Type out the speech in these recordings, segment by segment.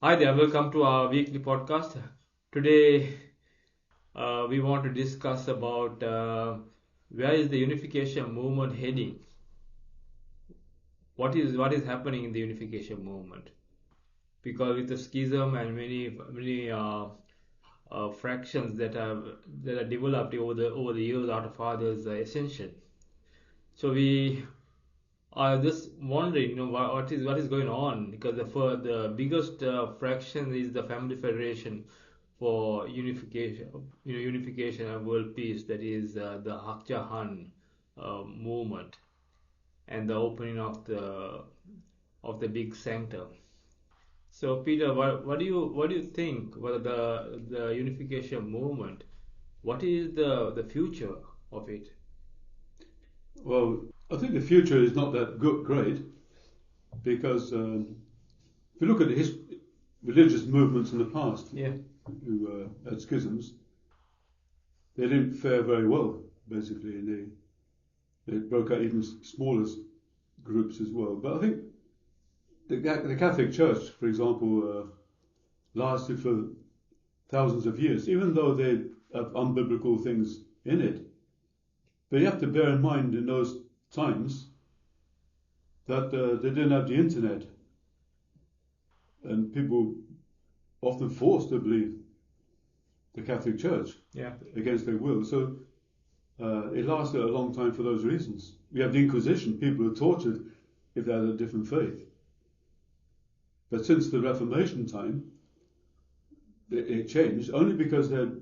Hi there, welcome to our weekly podcast. Today, we want to discuss about where is the unification movement heading? What is happening in the unification movement? Because with the schism and many fractions that are developed over the years after Father's ascension, so we are just wondering, what is going on? Because the biggest fraction is the Family Federation for unification and world peace. That is the Hakja Han movement and the opening of the big sanctum. So, Peter, what do you think? What the unification movement? What is the future of it? Well, I think the future is not that great because if you look at the religious movements in the past Yeah. who had schisms, they didn't fare very well, basically, and they broke out even smaller groups as well. But I think the Catholic Church, for example, lasted for thousands of years, even though they have unbiblical things in it. But you have to bear in mind in those times that they didn't have the internet, and people often forced to believe the Catholic Church Yeah. against their will. So it lasted a long time for those reasons. We have the Inquisition; people were tortured if they had a different faith. But since the Reformation time, it changed only because the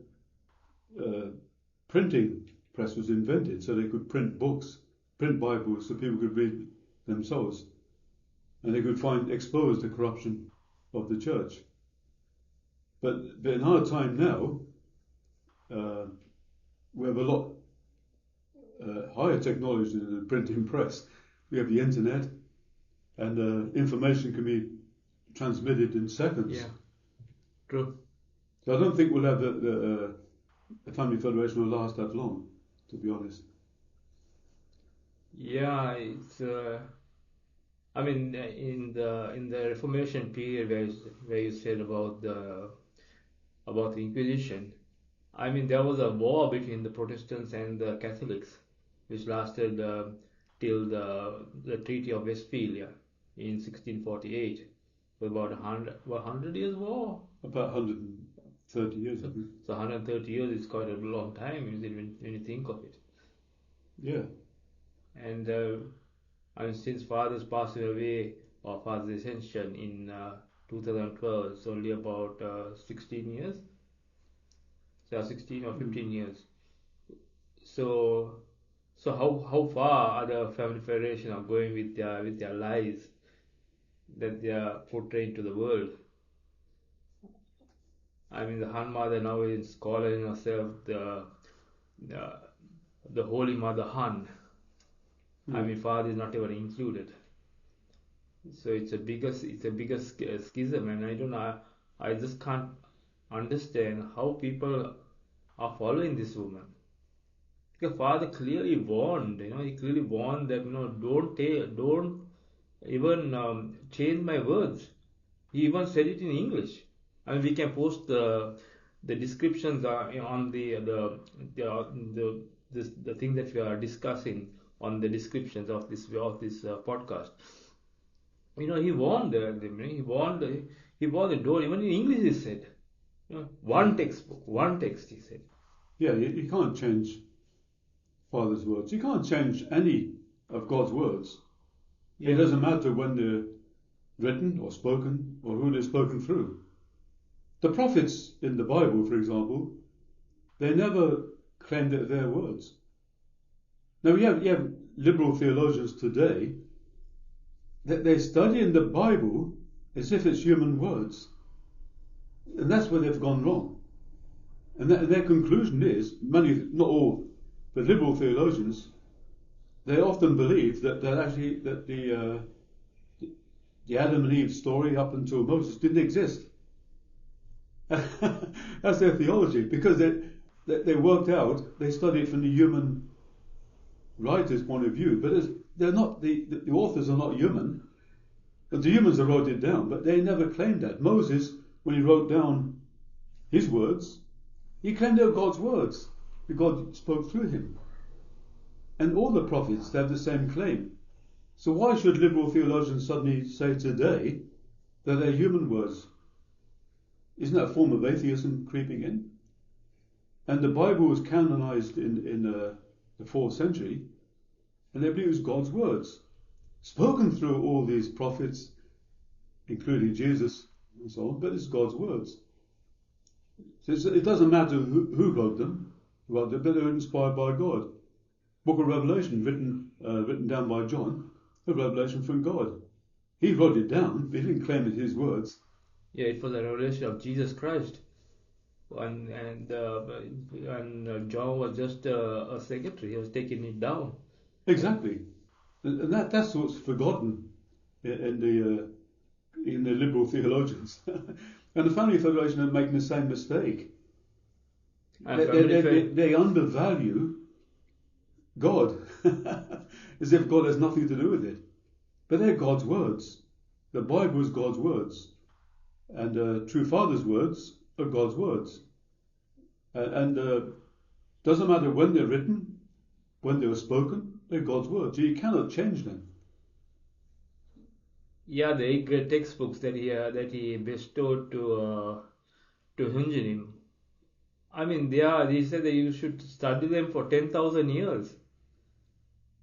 printing press was invented, so they could print books, print Bibles, so people could read themselves, and they could expose the corruption of the church. But in our time now, we have a lot higher technology than the printing press. We have the internet, and information can be transmitted in seconds. Yeah. True. So I don't think we'll have the Family Federation will last that long, to be honest. Yeah, it's. I mean, in the Reformation period, where you said about the Inquisition, I mean, there was a war between the Protestants and the Catholics, which lasted till the Treaty of Westphalia in 1648. For about 100 years war. About 130 years, I think. So 130 years is quite a long time when you think of it. Yeah. And since Father's passing away, or Father's ascension in 2012, it's only about 16 years. So 16 or 15 years. So how far are the Family Federation are going with their lies that they are portraying to the world? I mean, the Han Mother now is calling herself the the Holy Mother Han. I mean, Father is not even included. So it's a bigger schism, and I don't know. I just can't understand how people are following this woman. Because Father clearly warned, he clearly warned that don't even change my words. He even said it in English. I mean, we can post the descriptions on the thing that we are discussing on the descriptions of this podcast. He warned them. He warned the door. Even in English, he said, one textbook, one text. He said, Yeah, you can't change Father's words. You can't change any of God's words. yeah, It doesn't matter when they're written or spoken or who they're spoken through. The prophets in the Bible, for example, they never claimed that they're words. Now, you have liberal theologians today that they study in the Bible as if it's human words. And that's where they've gone wrong. And their conclusion is, not all, but liberal theologians, they often believe that the Adam and Eve story up until Moses didn't exist. That's their theology, because they worked out, they studied from the human writer's point of view, but they're not the authors are not human. The humans have wrote it down, but they never claimed that. Moses, when he wrote down his words, he claimed they were God's words, that God spoke through him. And all the prophets have the same claim. So why should liberal theologians suddenly say today that they're human words? Isn't that a form of atheism creeping in? And the Bible was canonized in the 4th century, and they believe it was God's words, spoken through all these prophets, including Jesus and so on, but it's God's words. So it doesn't matter who wrote them, but they're inspired by God. Book of Revelation, written down by John, a revelation from God. He wrote it down, but he didn't claim it his words. Yeah, it was a revelation of Jesus Christ. And John was just a secretary. He was taking it down. Exactly. And that's what's forgotten in the liberal theologians. And the Family Federation are making the same mistake. They undervalue God, as if God has nothing to do with it. But they're God's words. The Bible is God's words. And True Father's words are God's words. And doesn't matter when they're written, when they were spoken, they're God's words. You cannot change them. Yeah, the 8 great textbooks that he bestowed to Hunjanim. I mean, he said that you should study them for 10,000 years.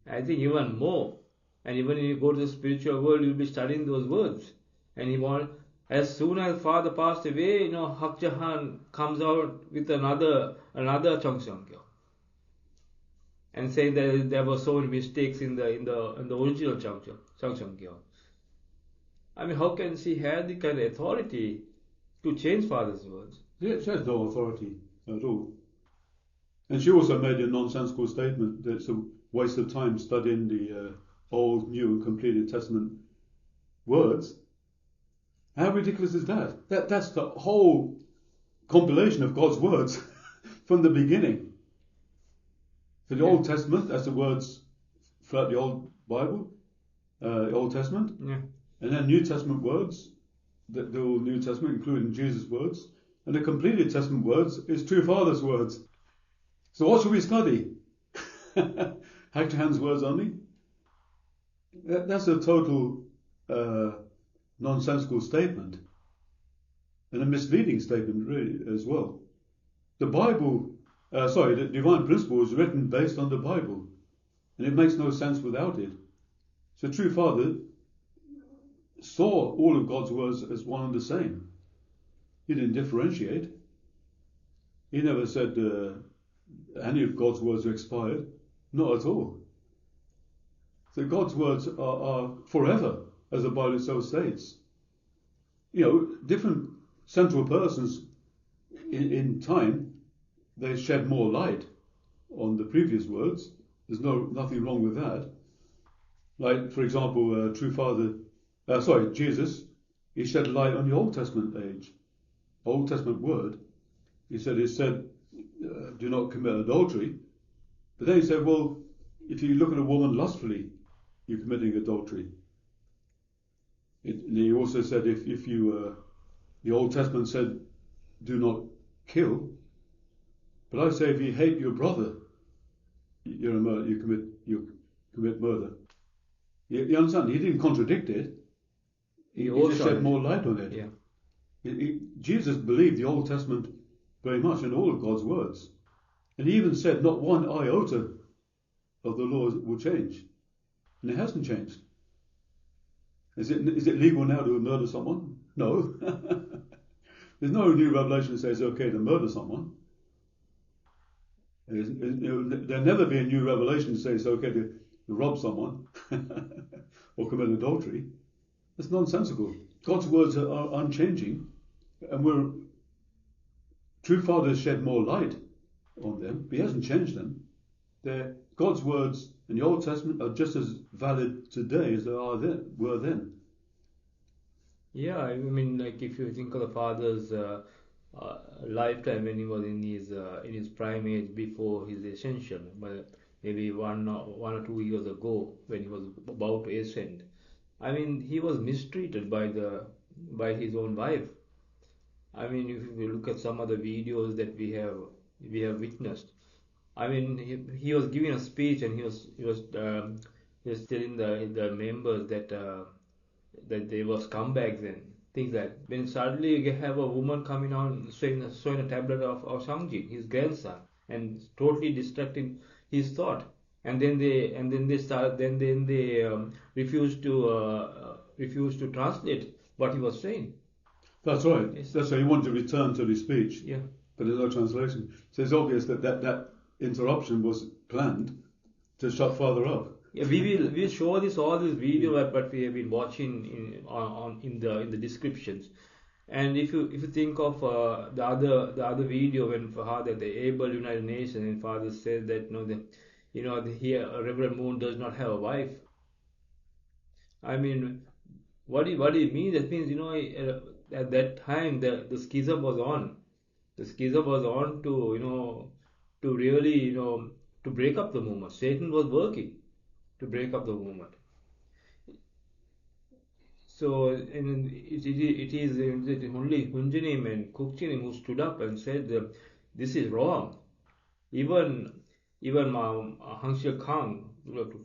I think even more. And even when you go to the spiritual world, you'll be studying those words. And as soon as Father passed away, Hak Jahan comes out with another Chongseongkyo, and saying that there were so many mistakes in the original Chongseongkyo. I mean, how can she have the kind of authority to change Father's words? She has no authority at all. And she also made a nonsensical statement that it's a waste of time studying the Old, New and Completed Testament words. How ridiculous is that? That's the whole compilation of God's words from the beginning. For the Old Testament, that's the words throughout the Old Bible, the Old Testament. Yeah. And then New Testament words, the New Testament, including Jesus' words. And the completed Testament words is True Father's words. So what should we study? Hak Jahan's words only? That's a total nonsensical statement. And a misleading statement, really, as well. The Bible, the divine principle is written based on the Bible. And it makes no sense without it. So True Father saw all of God's words as one and the same. He didn't differentiate. He never said any of God's words are expired. Not at all. So God's words are forever, as the Bible itself states. Different central persons in time, they shed more light on the previous words. There's nothing wrong with that. Like, for example, Jesus, he shed light on the Old Testament age, Old Testament word. He said, do not commit adultery. But then he said, well, if you look at a woman lustfully, you're committing adultery. And he also said, the Old Testament said, do not kill. But I say, if you hate your brother, you commit murder. You understand? He didn't contradict it. He just shed more light on it. Yeah. Jesus believed the Old Testament very much and all of God's words. And he even said not one iota of the law will change. And it hasn't changed. Is it legal now to murder someone? No. There's no new revelation that says it's okay to murder someone. There'll never be a new revelation that says it's okay to rob someone or commit adultery. That's nonsensical. God's words are unchanging, and True Father has shed more light on them, but he hasn't changed them. God's words in the Old Testament are just as valid today as they were then. Yeah, I mean, like if you think of the Father's lifetime when he was in his prime age before his ascension, but maybe one or 2 years ago when he was about to ascend, I mean, he was mistreated by his own wife. I mean, if you look at some of the videos that we have witnessed, I mean, he was giving a speech and he was telling the members that they were scumbags and things like that. When suddenly you have a woman coming on showing a tablet of Sangjit, his grandson, and totally distracting his thought. And then they refused to translate what he was saying. That's right. Yes. That's why he wanted to return to his speech, Yeah. but there's no translation. So it's obvious that interruption was planned to shut Father up. Yeah, we'll show all this video that we have been watching in the descriptions. And if you think of the other video when Father the Abel United Nations and Father said that here Reverend Moon does not have a wife. I mean, what do you mean? That means at that time the schism was on. The schism was on to really to break up the movement. Satan was working to break up the movement. So, and it is only Hunjanim and Kukchinim who stood up and said this is wrong. Even Hangshil Kang,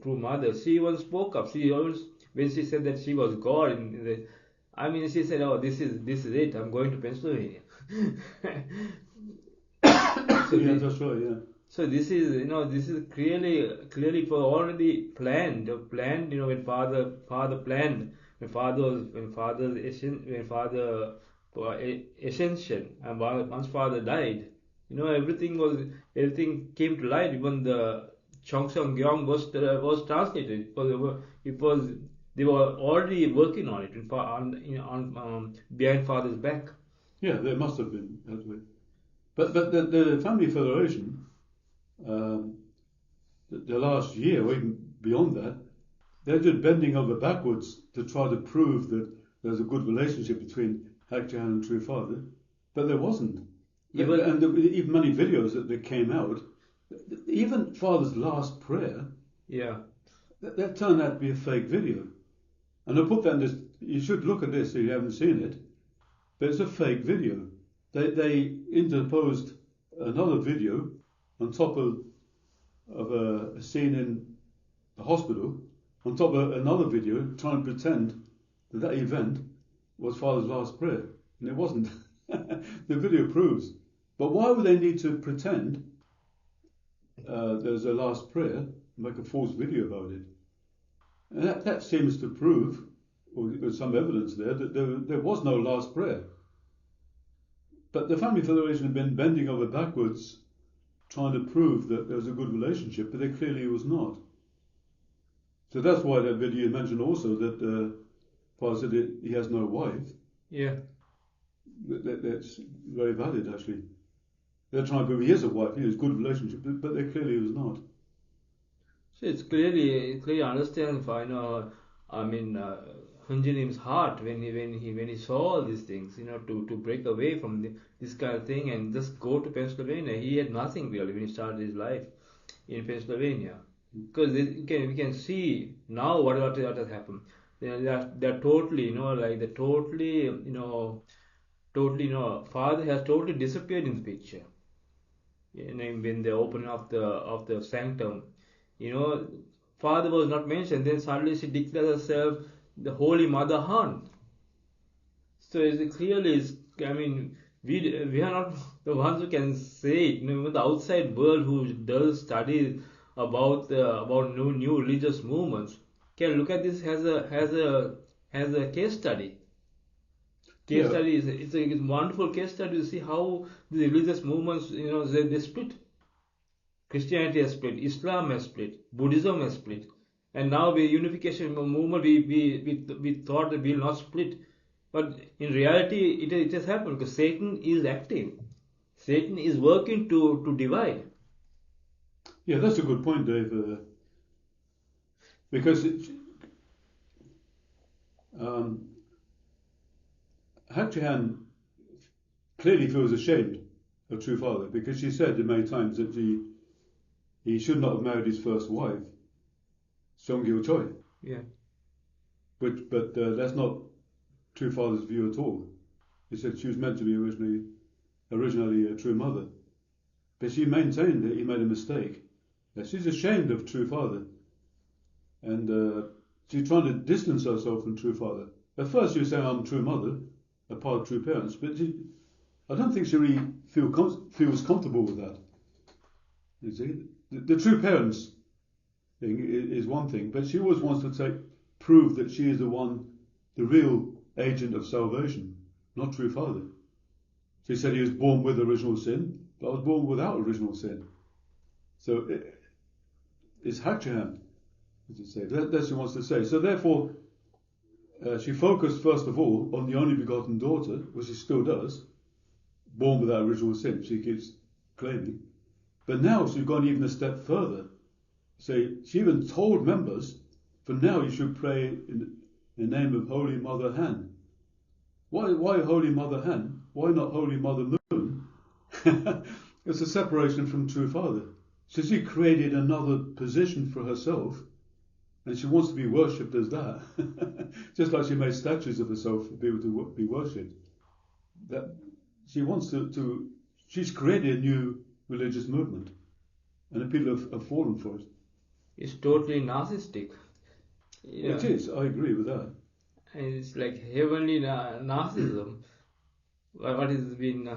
true mother, she even spoke up. She always, when she said that she was God, she said, "Oh, this is it. I'm going to Pennsylvania." So Yeah, that's right. Yeah. So this is clearly for already planned. When father planned when father ascension, and once father died, everything came to light. Even the Chongsong Gyeong was translated because they were already working on it behind father's back. Yeah, there must have been that way. But the Family Federation, the last year, or even beyond that, they did bending over backwards to try to prove that there's a good relationship between Hak Jahan and True Father, but there wasn't. Even many videos that came out, even Father's last prayer, Yeah. that turned out to be a fake video. And I put that in this. You should look at this if you haven't seen it, but it's a fake video. They interposed another video on top of a scene in the hospital, on top of another video, trying to pretend that event was Father's last prayer, and it wasn't. The video proves. But why would they need to pretend there's a last prayer and make a false video about it? And that seems to prove, or there's some evidence there, that there was no last prayer. But the Family Federation had been bending over backwards trying to prove that there was a good relationship, but there clearly was not. So that's why that video mentioned also that Father said that he has no wife. Yeah. That's very valid, actually. They're trying to prove he has a wife, he has a good relationship, but there clearly was not. So it's clearly understandable. Hunjanim's heart when he saw all these things, to break away from this kind of thing and just go to Pennsylvania. He had nothing really when he started his life in Pennsylvania, because we can see now what has happened. They're totally, Father has totally disappeared in the picture. When they open up the sanctum, Father was not mentioned. Then suddenly she declares herself the Holy Mother Han. So we are not the ones who can say it. Even the outside world who does study about new religious movements can look at this as a case study. Study it's a wonderful case study to see how the religious movements they split. Christianity has split, Islam has split, Buddhism has split, and now the Unification movement we thought that we will not split, but in reality it has happened because Satan is active. Satan is working to divide. Yeah, that's a good point, Dave. Because Hak Jahan clearly feels ashamed of True Father, because she said many times that he should not have married his first wife, Song Gil Choi. Yeah. but that's not True Father's view at all. He said she was meant to be originally a true mother, but she maintained that he made a mistake. She's ashamed of True Father, and she's trying to distance herself from True Father. At first she was saying, I'm true mother, a part of true parents, but I don't think she really feels comfortable with that. You see, the true parents thing is one thing, but she always wants to prove that she is the real agent of salvation, not True Father. She said he was born with original sin, but I was born without original sin. So it's Hatchahan, as you say. That's what she wants to say. So therefore, she focused first of all on the only begotten daughter, which she still does, born without original sin, she keeps claiming. But now she's gone even a step further. She even told members, from now you should pray in the name of Holy Mother Han. Why Holy Mother Han? Why not Holy Mother Moon? It's a separation from True Father. So she created another position for herself, and she wants to be worshipped as that. Just like she made statues of herself for people to be worshipped. That she wants she's created a new religious movement, and the people have fallen for it. It's totally narcissistic. Yeah. It is, I agree with that. And it's like heavenly narcissism. What has been,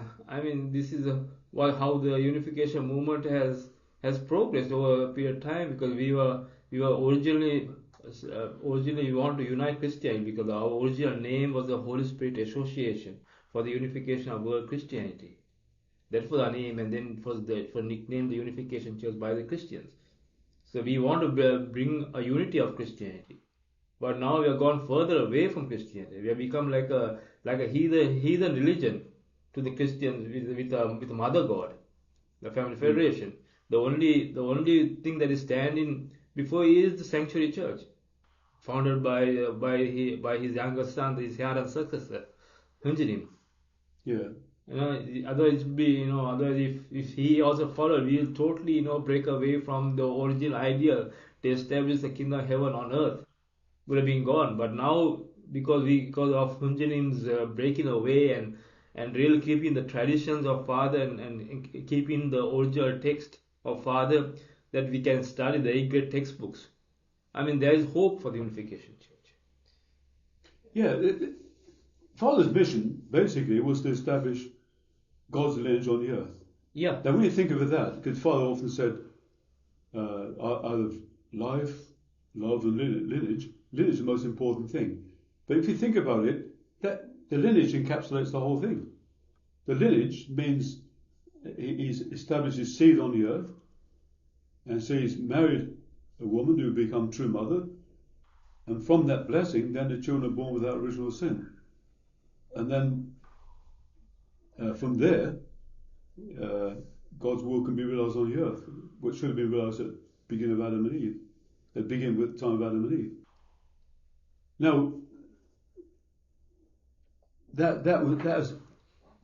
this is how the unification movement has progressed over a period of time, because we were originally we want to unite Christianity, because our original name was the Holy Spirit Association for the Unification of World Christianity. That was our name, and then it was nicknamed the Unification Church by the Christians. So we want to bring a unity of Christianity. But now we have gone further away from Christianity. We have become like a heathen religion to the Christians with a mother god, the Family Federation. The only thing that is standing before is the Sanctuary Church, founded by his younger son, his heir and successor, Hunjanim. Yeah. Otherwise if he also followed, we will totally break away from the original ideal to establish the kingdom of heaven on earth. Would have been gone. But now, because of Hunjanim's breaking away and really keeping the traditions of Father and keeping the original text of Father, that we can study the 8 great textbooks. There is hope for the Unification Church. Yeah, Father's mission basically was to establish God's lineage on the earth. Yeah. Now when you think of that, because Father often said, out of life, love and lineage is the most important thing. But if you think about it, that the lineage encapsulates the whole thing. The lineage means he's established his seed on the earth, and so he's married a woman who become true mother, and from that blessing, then the children are born without original sin. And then from there, God's will can be realized on the earth, which should have been realized at the beginning of Adam and Eve, at the beginning with the time of Adam and Eve. Now, that was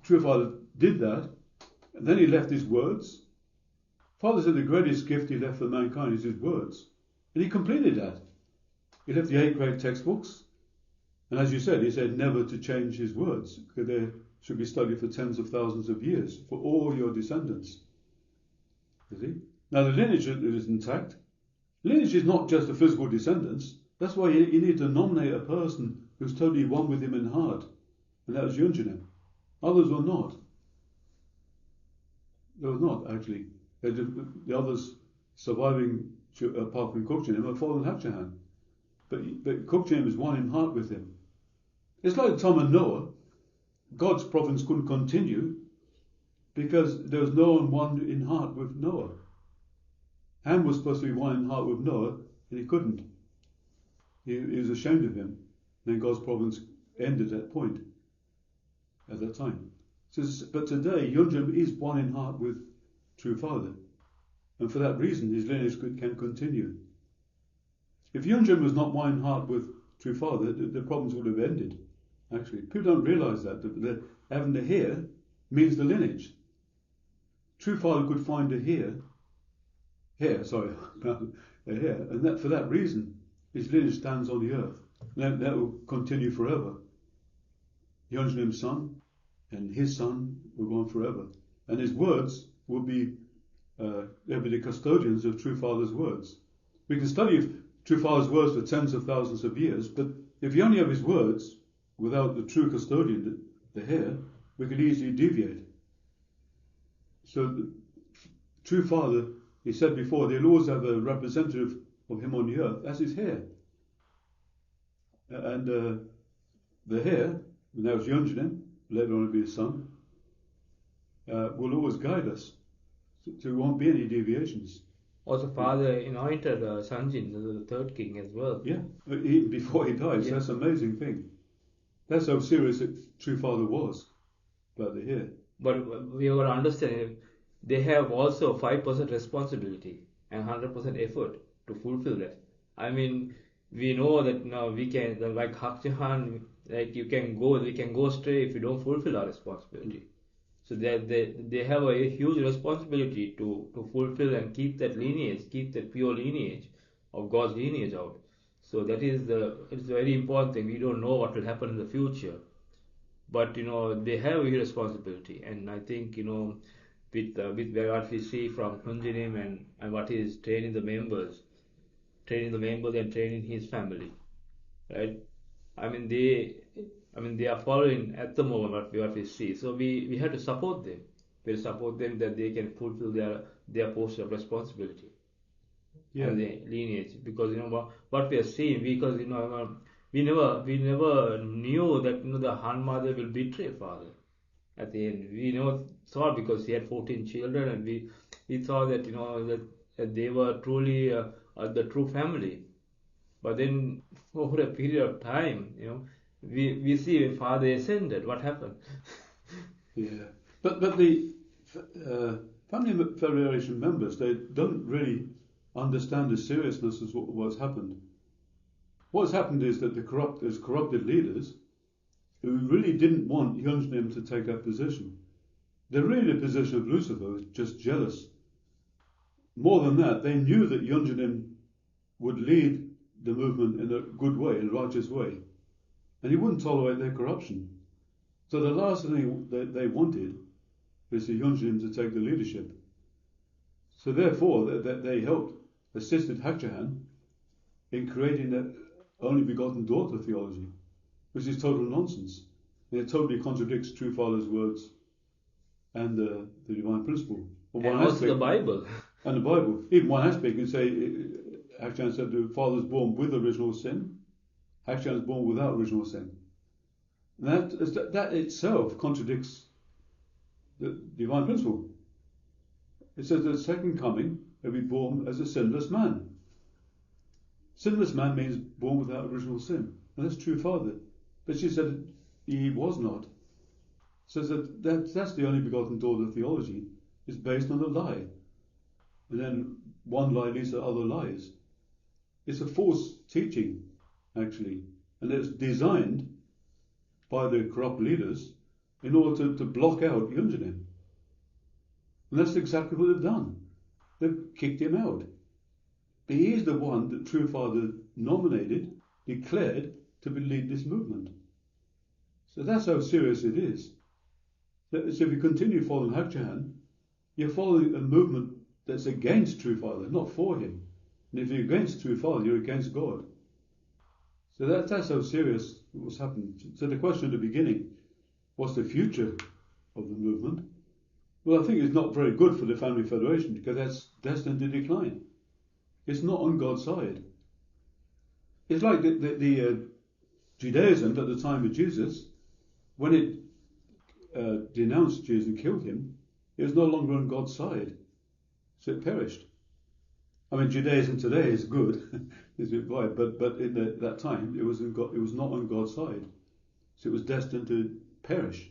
True Father did that, and then he left his words. Father said the greatest gift he left for mankind is his words, and he completed that. He left the 8 great textbooks, and as you said, he said never to change his words, because they should be studied for tens of thousands of years for all your descendants. You see? Now the lineage is intact. Lineage is not just the physical descendants. That's why you need to nominate a person who's totally one with him in heart, and that was Yunjanim. Others were not. They were not, actually. The others surviving apart from Kukjanim are fallen Hatchahan. But Kukjanim is one in heart with him. It's like Tom and Noah. God's providence couldn't continue because there was no one in heart with Noah. Ham was supposed to be one in heart with Noah, and he couldn't. He was ashamed of him. Then God's providence ended at that point, at that time. But today, Yunjam is one in heart with True Father. And for that reason, his lineage can continue. If Yunjam was not one in heart with True Father, the problems would have ended. Actually, people don't realise that having the hair means the lineage. True Father could find a hair, and for that reason, his lineage stands on the earth. That will continue forever. Yonjanim's son and his son will go on forever. And his words will be, they'll be the custodians of True Father's words. We can study True Father's words for tens of thousands of years, but if you only have his words without the true custodian, the heir, we could easily deviate. So the True Father, he said before, they'll always have a representative of him on the earth as his heir. And the heir, now it's Yonjanim, later on it'll be his son, will always guide us. So there won't be any deviations. Also, Father anointed Sanjin, the third king as well. Yeah, even before he dies. Yeah. That's an amazing thing. That's how serious True Father was about the heir. But we have got to understand, they have also 5% responsibility and 100% effort to fulfill that. I mean, we know that now we can, like Hakjahan, like we can go astray if we don't fulfill our responsibility. So they have a huge responsibility to fulfill and keep that lineage, keep that pure lineage of God's lineage out. So that is it's a very important thing. We don't know what will happen in the future, but they have a responsibility. And I think with what we see from Hunjanim and what he is training the members and training his family, right? I mean they are following at the moment what we see. So we have to support them. We support them that they can fulfill their post of responsibility. Yeah. And the lineage, because what we are seeing, because we never knew that the Han mother will betray father at the end. We thought, because he had 14 children, and we thought that that they were truly the true family. But then over a period of time, we see when father ascended, what happened. Yeah, but the family federation members, they don't really understand the seriousness of what's happened. What's happened is that there's corrupted leaders who really didn't want Yonjanim to take that position. They're really the position of Lucifer, just jealous. More than that, they knew that Yonjanim would lead the movement in a good way, in a righteous way, and he wouldn't tolerate their corruption. So the last thing that they wanted was for Yonjanim to take the leadership. So therefore, they helped, assisted Hakjahan in creating that only begotten daughter theology, which is total nonsense. And it totally contradicts True Father's words and the divine principle. And also the Bible. And the Bible. Even one aspect, you say, Hakjahan said the Father is born with original sin, Hakjahan is born without original sin. And that itself contradicts the divine principle. It says that the second coming will be born as a sinless man. Sinless man means born without original sin. And that's True Father. But she said he was not. Says that's the only begotten daughter theology is based on a lie. And then one lie leads to other lies. It's a false teaching, actually. And it's designed by the corrupt leaders in order to block out Yonjanim. And that's exactly what they've done. They've kicked him out. But he is the one that True Father nominated, declared to lead this movement. So that's how serious it is. So if you continue following Hakjahan, you're following a movement that's against True Father, not for him. And if you're against True Father, you're against God. So that's how serious what's happened. So the question at the beginning, what's the future of the movement? Well, I think it's not very good for the Family Federation because that's destined to decline. It's not on God's side. It's like the Judaism at the time of Jesus, when it denounced Jesus and killed him, it was no longer on God's side. So it perished. I mean, Judaism today is good, but in that time it was not on God's side. So it was destined to perish.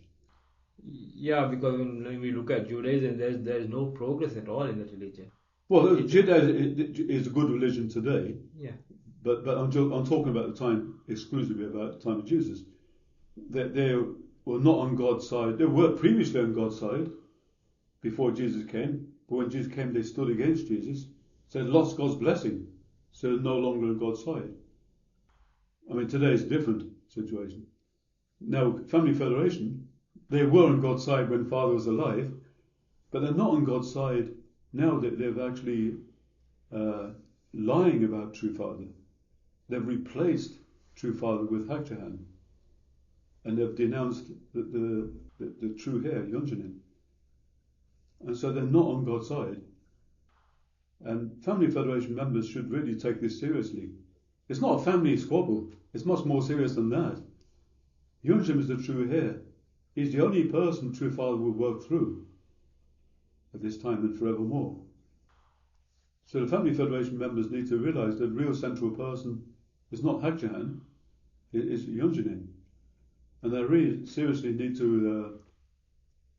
Yeah, because when we look at Judaism, there's no progress at all in that religion. Well, Judaism is a good religion today. Yeah. But I'm talking about the time, exclusively about the time of Jesus. They were not on God's side. They were previously on God's side before Jesus came. But when Jesus came, they stood against Jesus. So they lost God's blessing. So they're no longer on God's side. I mean, today is a different situation. Now, Family Federation, they were on God's side when Father was alive, but they're not on God's side now that they've actually lying about True Father. They've replaced True Father with Hakchahan, and they've denounced the true hair, Yonjanin. And so they're not on God's side. And Family Federation members should really take this seriously. It's not a family squabble. It's much more serious than that. Yonjin is the true heir. He's the only person True Father will work through at this time and forevermore. So the Family Federation members need to realize the real central person is not Hakchahan, it is Yonjin. And they really seriously need to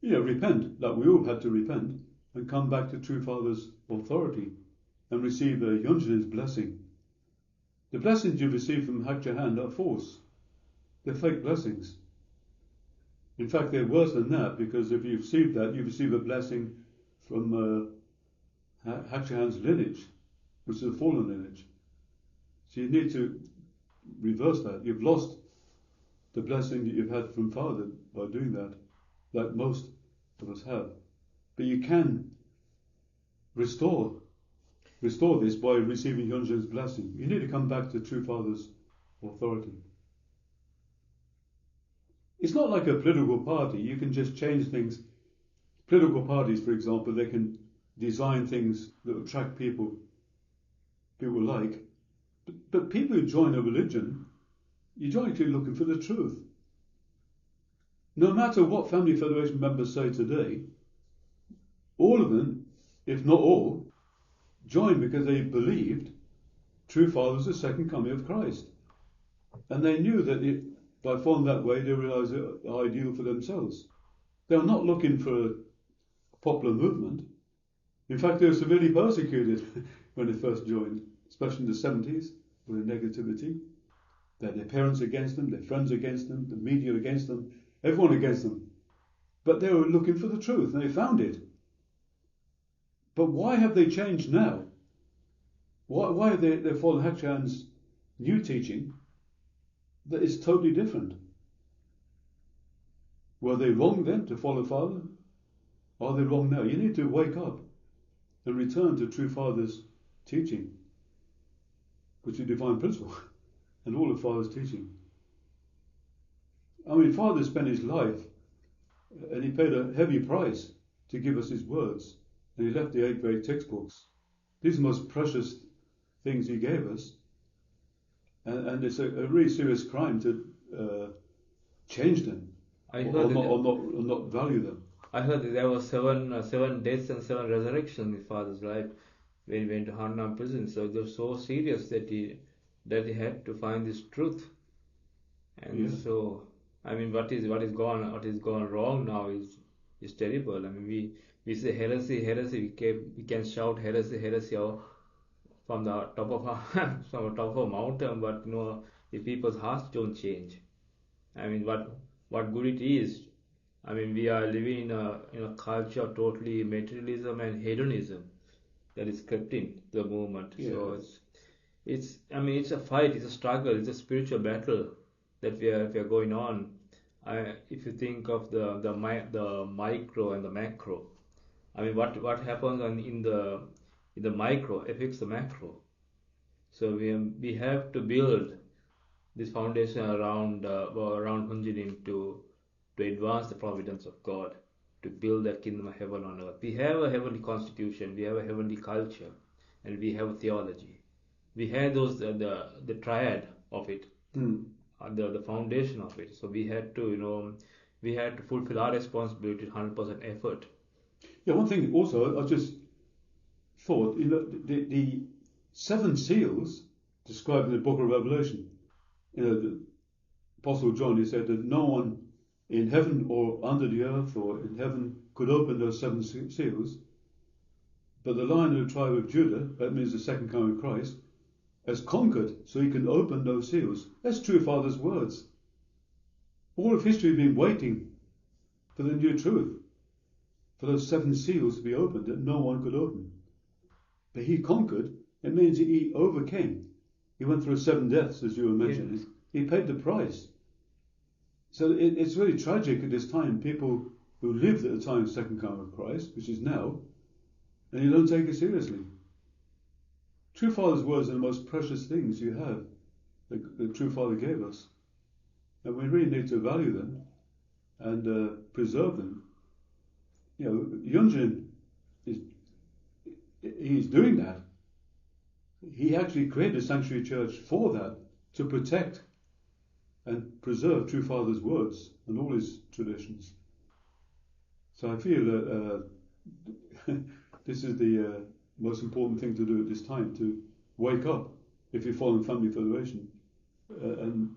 repent, like we all had to repent, and come back to True Father's authority and receive Yonjin's blessing. The blessings you receive from Hakchahan are false. They're fake blessings. In fact, they're worse than that, because if you receive that, you receive a blessing from Hakchahan's lineage, which is a fallen lineage. So you need to reverse that. You've lost the blessing that you've had from Father by doing that, like most of us have. But you can restore this by receiving Yonjin's blessing. You need to come back to True Father's authority. It's not like a political party. You can just change things. Political parties, for example, they can design things that attract people like. But people who join a religion, you're actually looking for the truth. No matter what Family Federation members say today, all of them, if not all, joined because they believed True Father was the second coming of Christ. And they knew that by following that way, they realised the ideal for themselves. They were not looking for a popular movement. In fact, they were severely persecuted when they first joined, especially in the 70s, with the negativity. They had their parents against them, their friends against them, the media against them, everyone against them. But they were looking for the truth, and they found it. But why have they changed now? Why have they followed Hakchahan's new teaching that is totally different? Were they wrong then to follow Father? Are they wrong now? You need to wake up and return to True Father's teaching, which is divine principle, and all of Father's teaching. I mean, Father spent his life, and he paid a heavy price to give us his words, and he left the 8 great textbooks. These are the most precious things he gave us, and it's a really serious crime to change them or not value them. I heard that there were seven deaths and 7 resurrections in Father's life when he went to Hanam prison. So it was so serious that he had to find this truth. And so, I mean, what is gone wrong now is terrible. I mean, we say heresy. We can shout heresy from the top of a mountain, but if people's hearts don't change, I mean, what good it is. I mean, we are living in a culture of totally materialism and hedonism that is crept in the movement. Yes. So it's a fight, it's a struggle, it's a spiritual battle that we are going on. If you think of the micro and the macro, I mean, what happens in the micro affects the macro. So we have to build this foundation around Hunjinim to advance the providence of God, to build that kingdom of heaven on earth. We have a heavenly constitution, we have a heavenly culture, and we have a theology. We have those the triad of it, the foundation of it. So we had to fulfill our responsibility with 100% effort. Yeah, one thing also I just thought, the 7 seals described in the book of Revelation. The Apostle John, he said that no one in heaven or under the earth or in heaven could open those 7 seals, but the Lion of the tribe of Judah, that means the second coming of Christ, has conquered, so he can open those seals. That's True Father's words. All of history has been waiting for the new truth, for those 7 seals to be opened that no one could open. But he conquered. It means he overcame. He went through 7 deaths, as you were mentioning. He paid the price. So it's really tragic at this time, people who lived at the time of the second coming of Christ, which is now, and you don't take it seriously. True Father's words are the most precious things you have, that the True Father gave us. And we really need to value them and preserve them. You know, Yunjin he's doing that. He actually created a sanctuary church for that, to protect and preserve True Father's words and all his traditions. So I feel that this is the most important thing to do at this time, to wake up, if you follow Family Federation, and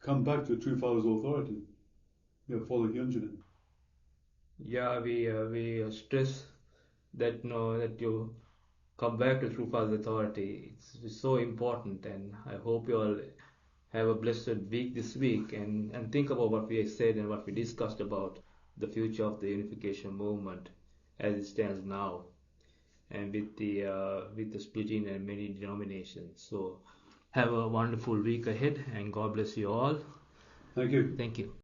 come back to True Father's authority. Follow Hyunjin. Yeah, we stress that that you come back to True Father's authority. It's so important, and I hope you all have a blessed week this week, and think about what we said and what we discussed about the future of the unification movement as it stands now, and with the splitting and many denominations. So have a wonderful week ahead, and God bless you all. Thank you. Thank you.